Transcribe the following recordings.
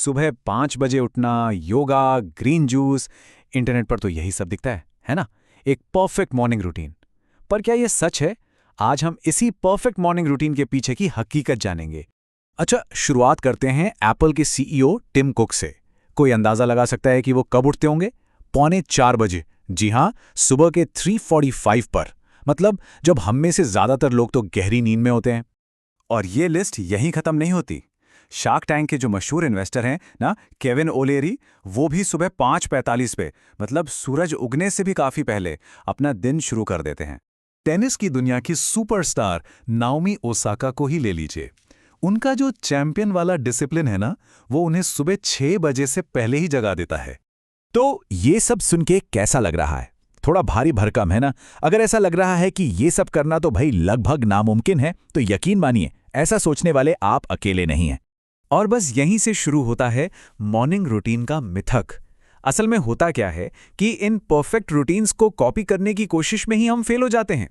सुबह 5 बजे उठना, योगा, ग्रीन जूस, इंटरनेट पर तो यही सब दिखता है ना? एक परफेक्ट मॉर्निंग रूटीन। पर क्या ये सच है? आज हम इसी परफेक्ट मॉर्निंग रूटीन के पीछे की हकीकत जानेंगे। अच्छा, शुरुआत करते हैं एप्पल के सीईओ टिम कुक से। कोई अंदाजा लगा सकता है कि वो कब उठते होंगे? पौने 4 बजे। जी हाँ, सुबह के 3:45 पर। मतलब जब हम में से ज्यादातर लोग तो गहरी नींद में होते हैं। और ये लिस्ट यहीं खत्म नहीं होती। शार्क टैंक के जो मशहूर इन्वेस्टर हैं ना, केविन ओलेरी, वो भी सुबह 5:45 पे, मतलब सूरज उगने से भी काफी पहले, अपना दिन शुरू कर देते हैं। टेनिस की दुनिया की सुपरस्टार नाओमी ओसाका को ही ले लीजिए। उनका जो चैंपियन वाला डिसिप्लिन है ना, वो उन्हें सुबह 6 बजे से पहले ही जगा देता है। तो ये सब सुन के कैसा लग रहा है? थोड़ा भारी भरकम है ना? अगर ऐसा लग रहा है कि ये सब करना तो भाई लगभग नामुमकिन है, तो यकीन मानिए, ऐसा सोचने वाले आप अकेले नहीं हैं। और बस यहीं से शुरू होता है मॉर्निंग रूटीन का मिथक। असल में होता क्या है कि इन परफेक्ट रूटीन्स को कॉपी करने की कोशिश में ही हम फेल हो जाते हैं।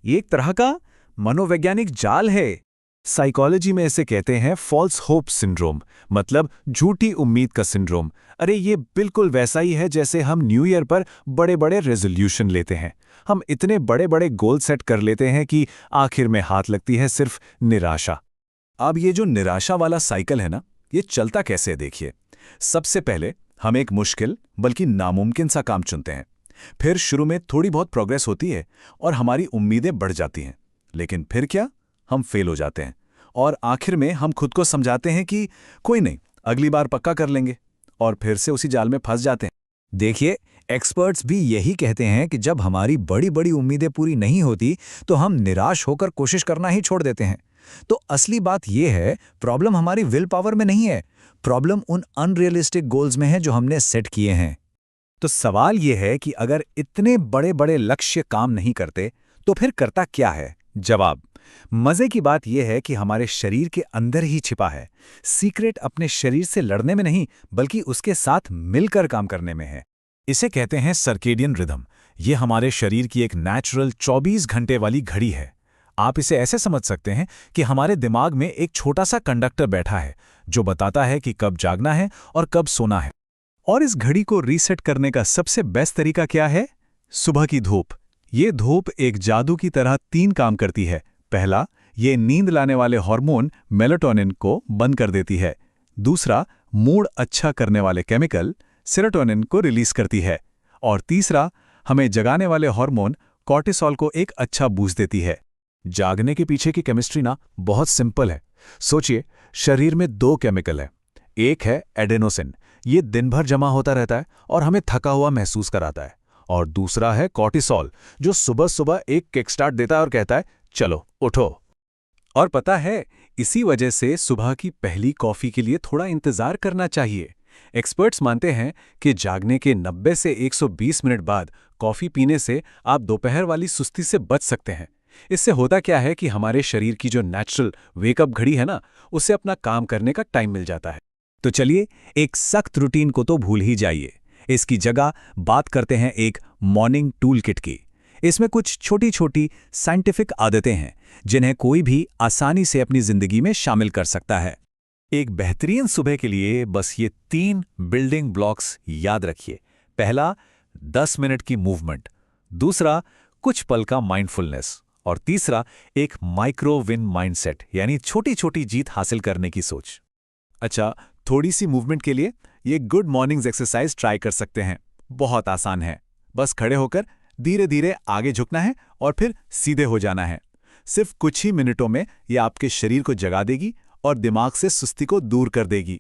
ये एक तरह का मनोवैज्ञानिक जाल है। साइकोलॉजी में इसे कहते हैं फॉल्स होप सिंड्रोम, मतलब झूठी उम्मीद का सिंड्रोम। अरे ये बिल्कुल वैसा ही है जैसे हम न्यू ईयर पर बड़े बड़े रेजोल्यूशन लेते हैं। हम इतने बड़े बड़े गोल सेट कर लेते हैं कि आखिर में हाथ लगती है सिर्फ निराशा। अब ये जो निराशा वाला साइकिल है ना, ये चलता कैसे है देखिए। सबसे पहले हम एक मुश्किल बल्कि नामुमकिन सा काम चुनते हैं। फिर शुरू में थोड़ी बहुत प्रोग्रेस होती है और हमारी उम्मीदें बढ़ जाती हैं। लेकिन फिर क्या? हम फेल हो जाते हैं और आखिर में हम खुद को समझाते हैं कि कोई नहीं, अगली बार पक्का कर लेंगे, और फिर से उसी जाल में फंस जाते हैं। देखिए, एक्सपर्ट्स भी यही कहते हैं कि जब हमारी बड़ी बड़ी उम्मीदें पूरी नहीं होती तो हम निराश होकर कोशिश करना ही छोड़ देते हैं। तो असली बात यह है, प्रॉब्लम हमारी विल पावर में नहीं है, प्रॉब्लम उन अनरियलिस्टिक गोल्स में है जो हमने सेट किए हैं। तो सवाल यह है कि अगर इतने बड़े बड़े लक्ष्य काम नहीं करते तो फिर करता क्या है? जवाब, मजे की बात यह है कि हमारे शरीर के अंदर ही छिपा है। सीक्रेट अपने शरीर से लड़ने में नहीं, बल्कि उसके साथ मिलकर काम करने में है। इसे कहते हैं सर्केडियन रिदम। यह हमारे शरीर की एक नेचुरल 24 घंटे वाली घड़ी है। आप इसे ऐसे समझ सकते हैं कि हमारे दिमाग में एक छोटा सा कंडक्टर बैठा है जो बताता है कि कब जागना है और कब सोना है। और इस घड़ी को रीसेट करने का सबसे बेस्ट तरीका क्या है? सुबह की धूप। ये धूप एक जादू की तरह 3 काम करती है। पहला, ये नींद लाने वाले हार्मोन मेलाटोनिन को बंद कर देती है। दूसरा, मूड अच्छा करने वाले केमिकल सेरोटोनिन को रिलीज करती है। और तीसरा, हमें जगाने वाले हार्मोन कॉर्टिसोल को एक अच्छा बूस्ट देती है। जागने के पीछे की केमिस्ट्री ना बहुत सिंपल है। सोचिए, शरीर में 2 केमिकल है। एक है एडेनोसिन, ये दिन भर जमा होता रहता है और हमें थका हुआ महसूस कराता है। और दूसरा है कॉर्टिसोल, जो सुबह सुबह एक किकस्टार्ट देता है और कहता है, चलो उठो। और पता है, इसी वजह से सुबह की पहली कॉफी के लिए थोड़ा इंतजार करना चाहिए। एक्सपर्ट्स मानते हैं कि जागने के 90 से 120 मिनट बाद कॉफी पीने से आप दोपहर वाली सुस्ती से बच सकते हैं। इससे होता क्या है कि हमारे शरीर की जो नेचुरल वेकअप घड़ी है ना, उसे अपना काम करने का टाइम मिल जाता है। तो चलिए, एक सख्त रूटीन को तो भूल ही जाइए। इसकी जगह बात करते हैं एक मॉर्निंग टूल किट की। इसमें कुछ छोटी छोटी साइंटिफिक आदतें हैं जिन्हें कोई भी आसानी से अपनी जिंदगी में शामिल कर सकता है। एक बेहतरीन सुबह के लिए बस ये 3 बिल्डिंग ब्लॉक्स याद रखिए। पहला, 10 मिनट की मूवमेंट। दूसरा, कुछ पल का माइंडफुलनेस। और तीसरा, एक माइक्रो विन माइंडसेट, यानी छोटी छोटी जीत हासिल करने की सोच। अच्छा, थोड़ी सी मूवमेंट के लिए ये गुड मॉर्निंग्स एक्सरसाइज ट्राई कर सकते हैं। बहुत आसान है। बस खड़े होकर धीरे धीरे आगे झुकना है और फिर सीधे हो जाना है। सिर्फ कुछ ही मिनटों में ये आपके शरीर को जगा देगी और दिमाग से सुस्ती को दूर कर देगी।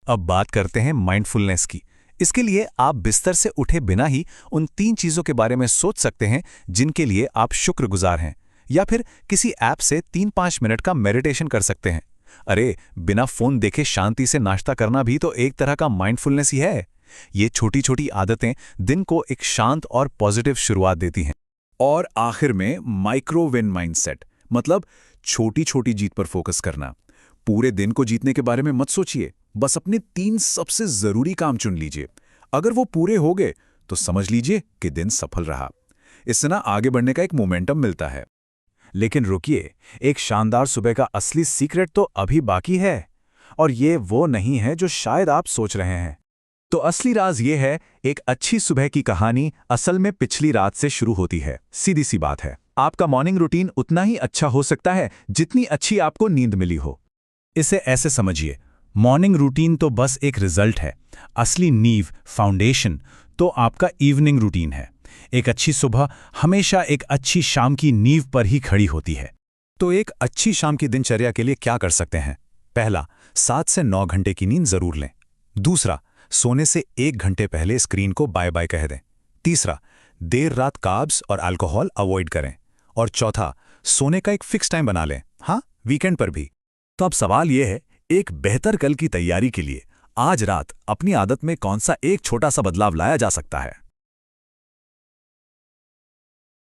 अब बात करते हैं माइंडफुलनेस की। इसके लिए आप बिस्तर से उठे बिना ही उन 3 चीजों के बारे में सोच सकते हैं जिनके लिए आप शुक्रगुजार हैं, या फिर किसी ऐप से 3-5 मिनट का मेडिटेशन कर सकते हैं। अरे, बिना फोन देखे शांति से नाश्ता करना भी तो एक तरह का माइंडफुलनेस ही है। ये छोटी छोटी आदतें दिन को एक शांत और पॉजिटिव शुरुआत देती हैं। और आखिर में माइक्रो विन माइंडसेट, मतलब छोटी छोटी जीत पर फोकस करना। पूरे दिन को जीतने के बारे में मत सोचिए, बस अपने 3 सबसे जरूरी काम चुन लीजिए। अगर वो पूरे हो गए तो समझ लीजिए कि दिन सफल रहा। इससे ना आगे बढ़ने का एक मोमेंटम मिलता है। लेकिन रुकिए, एक शानदार सुबह का असली सीक्रेट तो अभी बाकी है। और ये वो नहीं है जो शायद आप सोच रहे हैं। तो असली राज ये है, एक अच्छी सुबह की कहानी असल में पिछली रात से शुरू होती है। सीधी सी बात है, आपका मॉर्निंग रूटीन उतना ही अच्छा हो सकता है जितनी अच्छी आपको नींद मिली हो। इसे ऐसे समझिए, मॉर्निंग रूटीन तो बस एक रिजल्ट है, असली नींव, फाउंडेशन तो आपका इवनिंग रूटीन है। एक अच्छी सुबह हमेशा एक अच्छी शाम की नींव पर ही खड़ी होती है। तो एक अच्छी शाम की दिनचर्या के लिए क्या कर सकते हैं? पहला, 7 से 9 घंटे की नींद जरूर लें। दूसरा, सोने से 1 घंटे पहले स्क्रीन को बाय बाय कह दें। तीसरा, देर रात कार्ब्स और अल्कोहल अवॉइड करें। और चौथा, सोने का एक फिक्स टाइम बना लें, हाँ, वीकेंड पर भी। तो अब सवाल यह है, एक बेहतर कल की तैयारी के लिए आज रात अपनी आदत में कौन सा एक छोटा सा बदलाव लाया जा सकता है?